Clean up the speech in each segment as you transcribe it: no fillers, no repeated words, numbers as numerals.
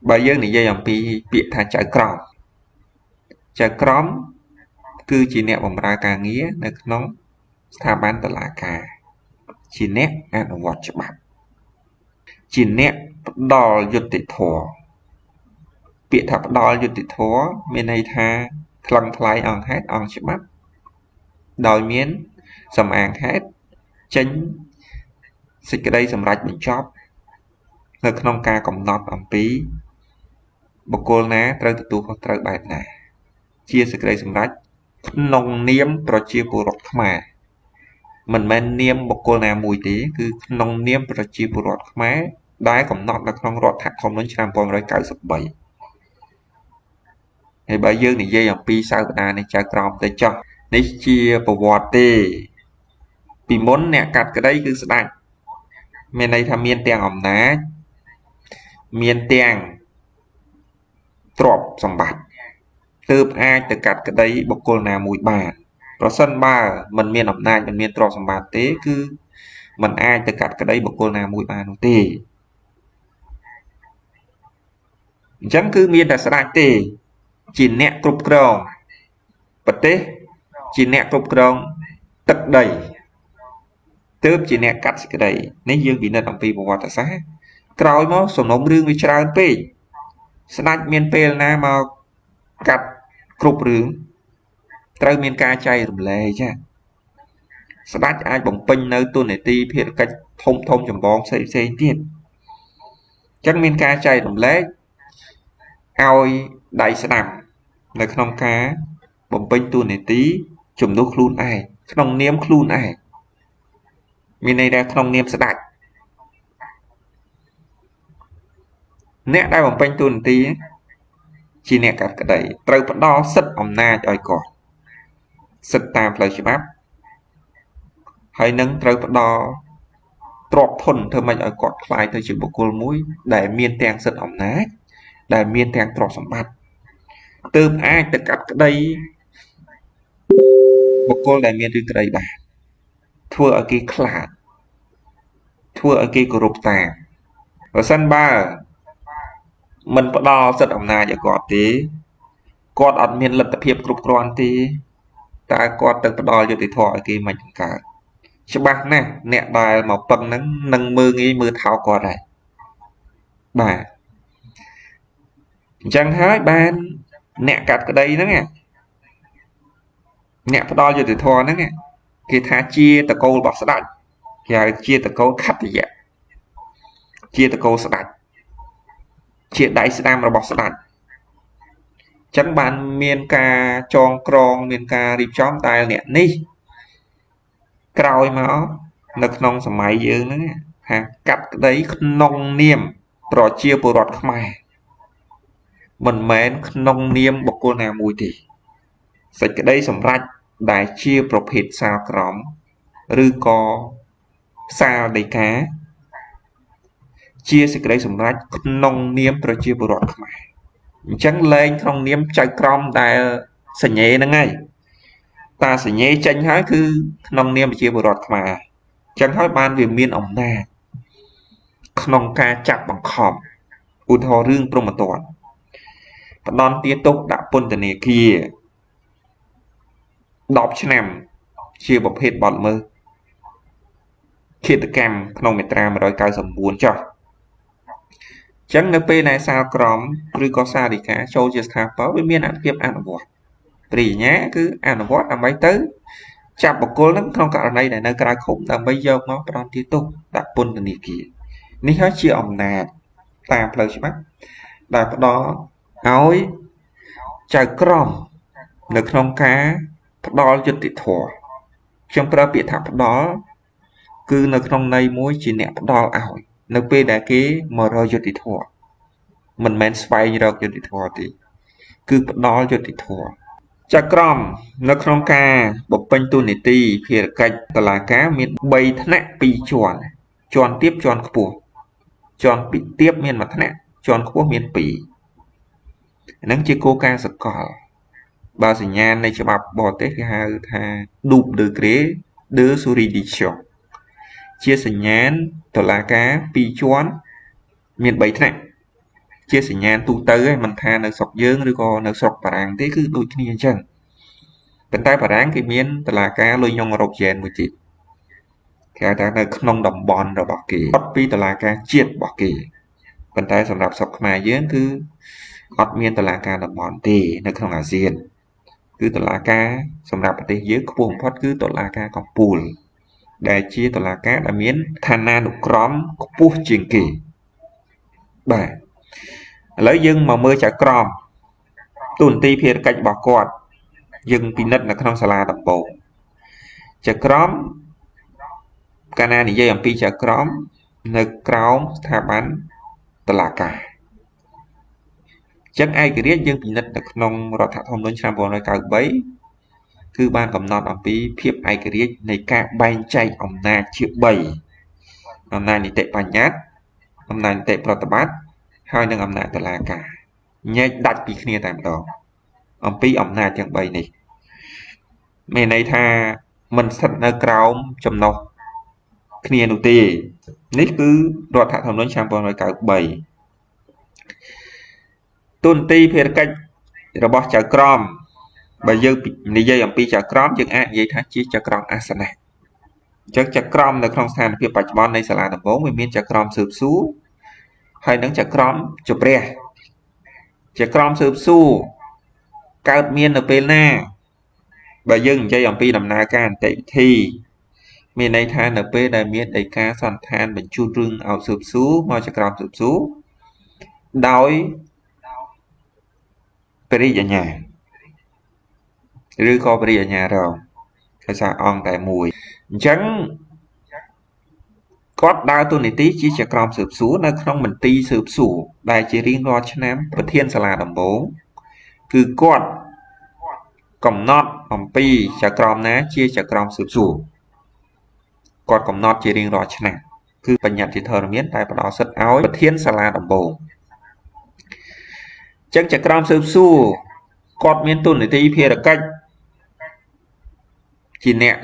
បើយើងនិយាយអំពីពាក្យថាចៅក្រមគឺជាអ្នកបម្រើការងារនៅក្នុងស្ថាប័នតុលាការជាអ្នកអនុវត្តច្បាប់ជាអ្នកផ្ដល់យុត្តិធម៌ពាក្យថាផ្ដល់យុត្តិធម៌មានន័យថាថ្លឹងថ្លែងអង្គហេតុអង្គច្បាប់ដោយមានសំអាងហេតុចេញសេចក្តីសម្រេចបញ្ចប់នៅក្នុងការកំណត់អំពីបុគ្គលណាត្រូវទទួលខុសត្រូវបែបណាជាសេចក្តីសម្រេចក្នុងនាមប្រជាពលរដ្ឋខ្មែរមិនមែននាមបុគ្គលណាមួយទេគឺក្នុងនាមប្រជាពលរដ្ឋខ្មែរដែលកំណត់នៅក្នុងរដ្ឋធម្មនុញ្ញឆ្នាំ1993ហើយបើយើងនិយាយអំពីសវនានៃចៅក្រមទៅចោះនេះជាប្រវត្តិទេពីមុនអ្នកកាត់ក្តីគឺស្ដេចមានន័យថាមានទាំងអំណាចមានទាំងទ្រព្យសម្បត្តិទើបអាចទៅកាត់ក្តីបុគ្គលណាមួយបានប្រសិនបើមិនមានអំណាចមិនមានទ្រព្យសម្បត្តិទេគឺมันអាចទៅកាត់ក្តីបុគ្គលណាមួយបាននោះទេអញ្ចឹងគឺមានតែស្ដេចទេជាអ្នកគ្រប់គ្រងប្រទេសជាអ្នកគ្រប់គ្រងទឹកដីទើបជាអ្នកកាត់សេចក្តីនេះយើងពិនិត្យអំពីប្រវត្តិសាស្ត្រក្រោយមកសំណុំរឿងវាច្រើនពេកស្ដេចមានពេលណាមកកាត់គ្រប់រឿងត្រូវមានការចែករំលែកចាស្ដេចអាចបំពេញនៅតួនាទីភារកិច្ចធំចម្បងផ្សេងទៀតអញ្ចឹងមានការចែករំលែកឲ្យដៃស្ដាំនៅក្នុងការបំពេញតួនាទីជំនួសខ្លួនឯងក្នុងនាមខ្លួនឯងមានន័យថាក្នុងនាមស្ដេចអ្នកដែលបំពេញតួនាទីជាអ្នកកាត់ក្តីត្រូវផ្ដល់សិទ្ធិអំណាចឲ្យគាត់សិទ្ធិតាមផ្លូវច្បាប់ហើយនឹងត្រូវផ្ដល់ទ្រព្យធនធ្វើម៉េចឲ្យគាត់ខ្លាយទៅជាបុគ្គលមួយដែលមានទាំងសិទ្ធិអំណាចដែលមានទាំងទ្រព្យសម្បត្តិទើបអាចទៅកាត់ក្តីបុគ្គលដែលមានឬក្តីបានធ្វើឲ្យគេខ្លាចធ្វើឲ្យគេគោរពតាមបើសិនបើមិនផ្ដល់សិទ្ធិអំណាចឲ្យគាត់ទេគាត់អត់មានលទ្ធភាពគ្រប់គ្រាន់ទេតើគាត់ទៅផ្ដល់យុត្តិធម៌ឲ្យគេមិនកើតច្បាស់ណាស់អ្នកដែលមកពឹងហ្នឹងនឹងមើងងាយមើលថោកគាត់ហើយបាទអញ្ចឹងហើយបានអ្នកកាត់ក្តីហ្នឹងអ្នកផ្ដល់យុត្តិធម៌ហ្នឹងគេថាជាតកូលរបស់ស្ដេចគេហៅជាតកូលខត្តយៈជាតកូលស្ដេចជាដៃស្ដាំរបស់ស្ដេចចឹងបានមានការចងក្រងមានការរៀបចំតែអ្នកនេះក្រោយមកនៅក្នុងសម័យយើងហ្នឹងថាកាត់ក្តីក្នុងនាមប្រជាពលរដ្ឋខ្មែរមិនមែនក្នុងនាមបុគ្គលណាមួយទេសេចក្តីសម្រេចដែលជាប្រភេទសាលក្រមឬក៏សាលដីកាជាសេចក្តីសម្រេចក្នុងនាមប្រជាពលរដ្ឋខ្មែរអញ្ចឹងលែងក្នុងនាមចៅក្រមដែលសញ្ញេហ្នឹងហើយតាសញ្ញេចេញហើយគឺក្នុងនាមប្រជាពលរដ្ឋខ្មែរអញ្ចឹងហើយបានវាមានអំណាចក្នុងការចាប់បង្ខំឧទាហរណ៍រឿងព្រហ្មទណ្ឌផ្ដន់ទាទុកដាក់ពន្ធនាគារ10ឆ្នាំជាប្រភេទបទល្មើសឃាតកម្មក្នុងមាត្រា199ចុះអញ្ចឹងនៅពេលដែលសាលក្រមឬក៏សាលដីកាចូលជាស្ថាពរវាមានអនុភាពអនុវត្តព្រះអញ្ញាគឺអនុវត្តដើម្បីទៅចាប់បុគ្គលនឹងក្នុងករណីដែលនៅក្រៅឃុំដើម្បីយកមកផ្ដន់ទាទុកដាក់ពន្ធនាគារនេះហើយជាអំណាចតាមផ្លូវច្បាប់ដែលផ្ដល់ឲ្យចៅក្រមនៅក្នុងការផ្ដល់យុត្តិធម៌ខ្ញុំប្រើពាក្យថាផ្ដល់គឺនៅក្នុងន័យមួយជាអ្នកផ្ដល់ឲ្យនៅពេលដែលគេមករកយុត្តិធម៌មិនមែនស្វែងរកយុត្តិធម៌ទេគឺផ្ដល់យុត្តិធម៌ចៅក្រមនៅក្នុងការបំពេញតួនាទីភារកិច្ចតុលាការមាន3ថ្នាក់2ជាន់ជាន់ទាបជាន់ខ្ពស់ជាន់ទាបមាន1ថ្នាក់ជាន់ខ្ពស់មាន2ហ្នឹងជាគោលការណ៍សកលបើសញ្ញាណនៃច្បាប់បរទេសគេហៅថា double degré de juridiction ជាសញ្ញាណតុលាការ2ជាន់មាន3ថ្នាក់ chia sẻ nhàn tu tới ấy, mình thaនៅស្រុកយើងឬក៏នៅស្រុកបារាំងទេគឺដូចគ្នាអញ្ចឹងប៉ុន្តែបារាំងគេមានតុលាការលុយញងអឺរ៉ុបយ៉ែនមួយទៀតគេហៅថានៅក្នុងតំបន់របស់គេអត់ពីតុលាការជាតិរបស់គេប៉ុន្តែសម្រាប់ស្រុកខ្មែរយើងគឺអត់មានតុលាការតំបន់ទេនៅក្នុងអាស៊ានគឺតុលាការសម្រាប់ប្រទេសយើងខ្ពស់បំផុតគឺតុលាការកំពូលដែលជាតុលាការដែលមានឋានានុក្រមខ្ពស់ជាងគេបាទឥឡូវយើងមកមើលចៅក្រមទូនទីភារកិច្ចរបស់គាត់យើងពិនិត្យនៅក្នុងសាលាដំបូងចៅក្រមកាលណានិយាយអំពីចៅក្រមនៅក្រោមស្ថាប័នតុលាការចឹងឯករាជ្យយើងពិនិត្យនៅក្នុងរដ្ឋធម្មនុញ្ញឆ្នាំ1993គឺបានកំណត់អំពីភាពឯករាជ្យនៃការបែងចែកអំណាចជា3អំណាចនីតិបញ្ញត្តិអំណាចនីតិប្រតិបត្តិហើយនិងអំណាចតុលាការញែកដាច់ពីគ្នាតែម្ដងអំពីអំណាចទាំង3នេះមានន័យថាមិនស្ថិតនៅក្រោមចំណុះគ្នានោះទេនេះគឺរដ្ឋធម្មនុញ្ញឆ្នាំ1993ទូនទីភារកិច្ចរបស់ចៅក្រមបើយើងនិយាយអំពីចៅក្រមយើងអាចនិយាយថាជាចៅក្រមអាសនៈអញ្ចឹងចៅក្រមនៅក្នុងស្ថានភាពបច្ចុប្បន្ននៃសាលាដំបងវាមានចៅក្រមស៊ើបសួរហើយនឹងចៅក្រមជម្រះចៅក្រមស៊ើបសួរកើតមាននៅពេលណាបើយើងនិយាយអំពីដំណើរការនីតិវិធីមានន័យថានៅពេលដែលមានដីកាសន្តានបញ្ជូនរឿងឲ្យស៊ើបសួរមកចៅក្រមស៊ើបសួរដោយព្រះរាជអាជ្ញាឬក៏ព្រះរាជអាជ្ញារងភាសាអង្គតែមួយអញ្ចឹងគាត់ដើរតួនាទីជាចៅក្រមស៊ើបសួរនៅក្នុងមន្ទីរស៊ើបសួរដែលជារៀងរាល់ឆ្នាំប្រធានសាលាដំបងគឺគាត់កំណត់អំពីចៅក្រមណាជាចៅក្រមស៊ើបសួរគាត់កំណត់ជារៀងរាល់ឆ្នាំគឺបញ្ញត្តិធរមានតែផ្ដល់សិទ្ធិឲ្យប្រធានសាលាដំបងចឹងចៅក្រមស៊ើបសួរគាត់មានតួនាទីភារកិច្ចជាអ្នក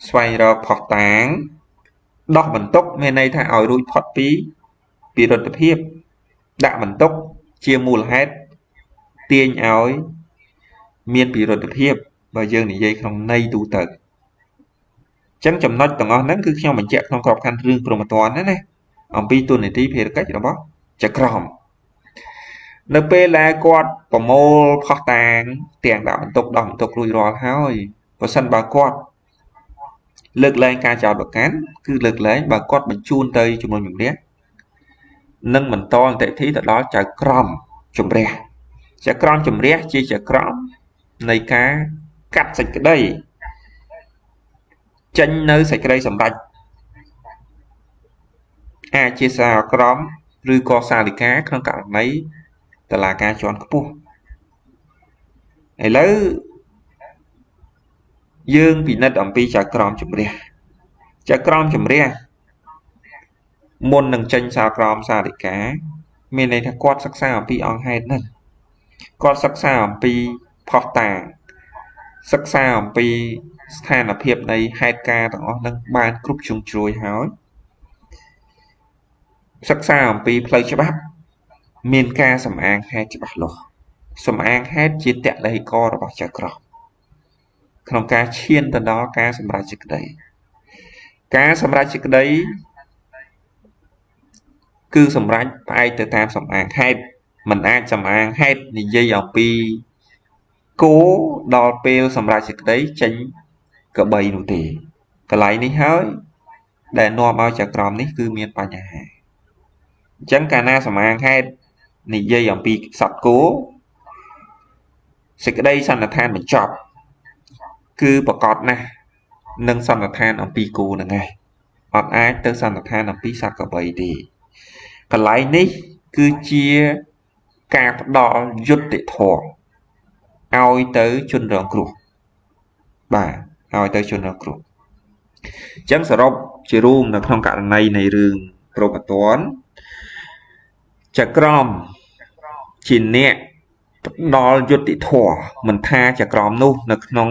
ស្វែងរកភស្តុតាងដោះបន្ទុកមានន័យថាឲ្យរួចផុតពីពិរុទ្ធភាពដាក់បន្ទុកជាមូលហេតុទាញឲ្យមានពិរុទ្ធភាពបើយើងនិយាយក្នុងន័យទូទៅចឹងចំណុចទាំងអស់ហ្នឹងគឺខ្ញុំបញ្ជាក់ក្នុងក្របខ័ណ្ឌរឿងព្រហ្មទណ្ឌណាអំពីតួនាទីភារកិច្ចរបស់ចៅក្រមនៅពេលដែលគាត់ប្រមូលផុសតាងទាំងដាក់បន្ទុកដោះបន្ទុករួចរាល់ហើយបើសិនបើគាត់លើកលែងការចោទប្រកាន់គឺលើកលែងបើគាត់បញ្ជូនទៅជំនុំជម្រះនិងបន្តនីតិវិធីទៅដល់ចៅក្រមជម្រះចៅក្រមជម្រះជាចៅក្រមនៃការកាត់សេចក្តីចេញនៅសេចក្តីសម្រេចអាចជាសាលក្រមឬក៏សាលិកាក្នុងករណីតុលាការជាន់ខ្ពស់ឥឡូវយើងពិនិត្យអំពីចៅក្រមជម្រះចៅក្រមជម្រះមុននឹងចេញសាលក្រមសាលិកាមានន័យថាគាត់សិក្សាអំពីអង្គហេតុហ្នឹងគាត់សិក្សាអំពីភស្តុតាងសិក្សាអំពីស្ថានភាពនៃហេតុការណ៍ទាំងអស់ហ្នឹងបានគ្រប់ជ្រុងជ្រោយហើយសិក្សាអំពីផ្លូវច្បាប់មានការសម្អាងហេតុច្បាស់លាស់សម្អាងហេតុជាតលហិករបស់ចៅក្រមក្នុងការឈានទៅដល់ការសម្រេចសេចក្តីការសម្រេចសេចក្តីគឺសម្រេចផ្អែកទៅតាមសម្អាងហេតុមិនអាចសម្អាងហេតុនិយាយអំពីគោដល់ពេលសម្រេចសេចក្តីចេញកបីនោះទេកន្លែងនេះហើយដែលនាំឲ្យចៅក្រមនេះគឺមានបញ្ហាអញ្ចឹងកាលណាសម្អាងហេតុនិយាយអំពីសត្វគោសេចក្តីសន្និដ្ឋានបញ្ចប់គឺប្រកបណាស់នឹងសន្និដ្ឋានអំពីគោនឹងឯងអត់អាចទៅសន្និដ្ឋានអំពីសត្វកបីទេកន្លែងនេះគឺជាការផ្ដល់យុត្តិធម៌ឲ្យទៅជនរងគ្រោះបាទឲ្យទៅជនរងគ្រោះអញ្ចឹងសរុបជារួមនៅក្នុងករណីនៃរឿងព្រហ្មទណ្ឌចៅក្រមជាអ្នកផ្ដល់យុត្តិធម៌មិនថាចៅក្រមនោះនៅក្នុង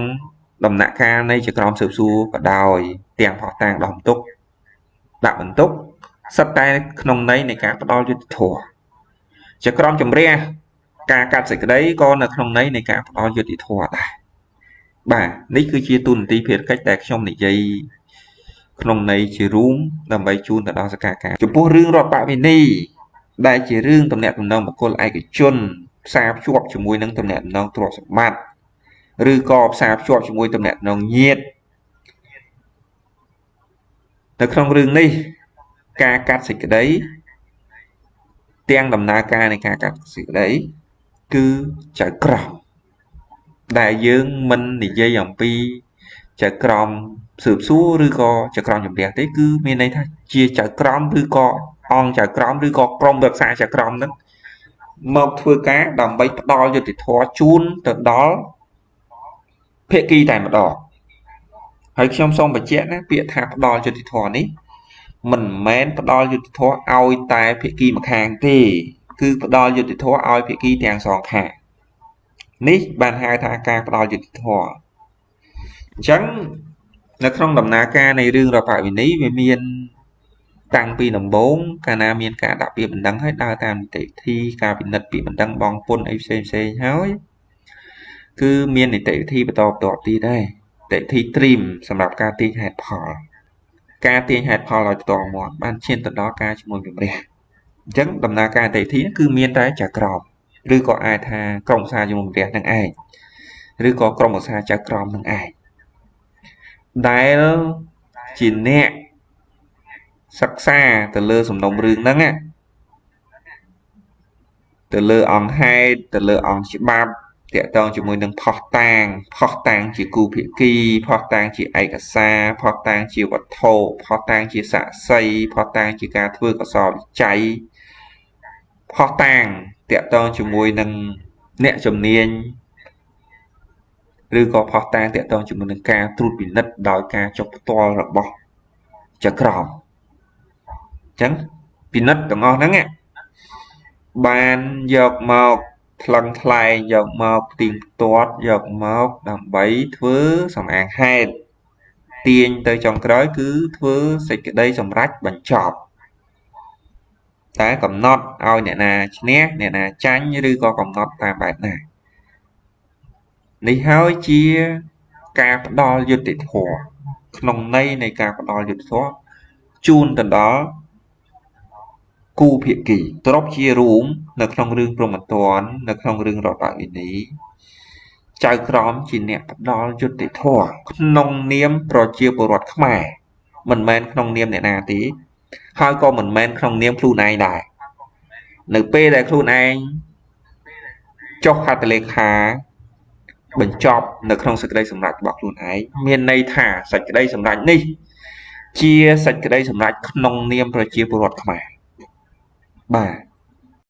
ដំណាក់កាលនៃចៅក្រមស៊ើបសួរក៏ដោយទាំងផុសតាងដោះបន្ទុកដាក់បន្ទុកសិតតែក្នុងន័យនៃការផ្ដល់យុត្តិធម៌ ជាក្រមជំរះការកាត់សេចក្តីក៏នៅក្នុងន័យនៃការផ្ដល់យុត្តិធម៌ដែរបាទនេះគឺជាទូនាទីភារកិច្ចដែលខ្ញុំនិយាយក្នុងន័យជារួមដើម្បីជូនទៅដល់សកលការចំពោះរឿងរដ្ឋបវេនីដែលជារឿងតំណែងតំណងបុគ្គលឯកជនផ្សារភ្ជាប់ជាមួយនឹងតំណែងតំណងទ្រព្យសម្បត្តិឬក៏ផ្សារភ្ជាប់ជាមួយតំណែងតំណងញាតិនៅក្នុងរឿងនេះការកាត់សេចក្តីទាំងដំណើរការនៃការកាត់សេចក្តីគឺចៅក្រមដែលយើងមិននិយាយអំពីចៅក្រមស៊ើបសួរឬក៏ចៅក្រមជំនះទេគឺមានន័យថាជាចៅក្រមឬក៏អង្គចៅក្រមឬក៏ក្រុមរក្សាចៅក្រមហ្នឹងមកធ្វើការដើម្បីផ្ដល់យុត្តិធម៌ជូនទៅដល់ភាគីតែម្ដងហើយខ្ញុំសូមបញ្ជាក់ណាពាក្យថាផ្ដល់យុត្តិធម៌នេះមិនមែនផ្ដល់យុត្តិធម៌ឲ្យតែភាគីម្ខាងទេគឺផ្ដល់យុត្តិធម៌ឲ្យភាគីទាំងសងខាងនេះបានហៅថាការផ្ដល់យុត្តិធម៌អញ្ចឹងនៅក្នុងដំណើរការនៃរឿងរដ្ឋបវេនីវាមានតាំងពីដំបូងកាលណាមានការដាក់ពាក្យបណ្ដឹងហើយដើរតាមនីតិវិធីការពិនិត្យពាក្យបណ្ដឹងបងពុនអីផ្សេងហើយគឺមាននីតិវិធីបន្តទៀតដែរនីតិវិធីត្រៀមសម្រាប់ការទាញហេតុផលការទាញហេតុផលឲ្យផ្ទាល់មាត់បានឈានទៅដល់ការឈ្មោះជំរះអញ្ចឹងដំណើរការនីតិវិធីគឺមានតែចៅក្រមឬក៏អាចថាក្រុមប្រឹក្សាជំនុំជម្រះនឹងឯងឬក៏ក្រុមប្រឹក្សាចៅក្រមនឹងឯងដែលជាអ្នកសិក្សាទៅលើសំណុំរឿងហ្នឹងទៅលើអង្គហេតុទៅលើអង្គច្បាប់តាក់ទងជាមួយនឹងផុសតាងជាគូភាគីផុសតាងជាឯកសារផុសតាងជាវត្ថុផុសតាងជាសាក្សីផុសតាងជាការធ្វើកសលវិច័យផុសតាងតាក់ទងជាមួយនឹងអ្នកជំនាញឬក៏ផុសតាងតាក់ទងជាមួយនឹងការត្រួតពិនិត្យដោយការចុះផ្ទាល់របស់ចៅក្រមអញ្ចឹងពិនិត្យទាំងអស់ហ្នឹងបានយកមកថ្លឹងថ្លែងយកមកផ្ទៀងផ្ទាត់យកមកដើម្បីធ្វើសំអាងហេតុទាញទៅចុងក្រោយគឺធ្វើសេចក្តីសម្រេចបញ្ចប់តែកំណត់ឲ្យអ្នកណាឈ្នះអ្នកណាចាញ់ឬក៏កំណត់តាមបែបណានេះហើយជាការផ្ដល់យុត្តិធម៌ក្នុងន័យនៃការផ្ដល់យុត្តិធម៌ជូនទៅដល់គូភាគីទ្របជារួមនៅក្នុងរឿងព្រហ្មទណ្ឌនៅក្នុងរឿងរដ្ឋបវេនីចៅក្រមជាអ្នកផ្ដល់យុត្តិធម៌ក្នុងនាមប្រជាពលរដ្ឋខ្មែរមិនមែនក្នុងនាមអ្នកណាទេហើយក៏មិនមែនក្នុងនាមខ្លួនឯងដែរនៅពេលដែលខ្លួនឯងចុះហត្ថលេខាបញ្ចប់នៅក្នុងសេចក្តីសម្រេចរបស់ខ្លួនឯងមានន័យថាសេចក្តីសម្រេចនេះជាសេចក្តីសម្រេចក្នុងនាមប្រជាពលរដ្ឋខ្មែរបាទ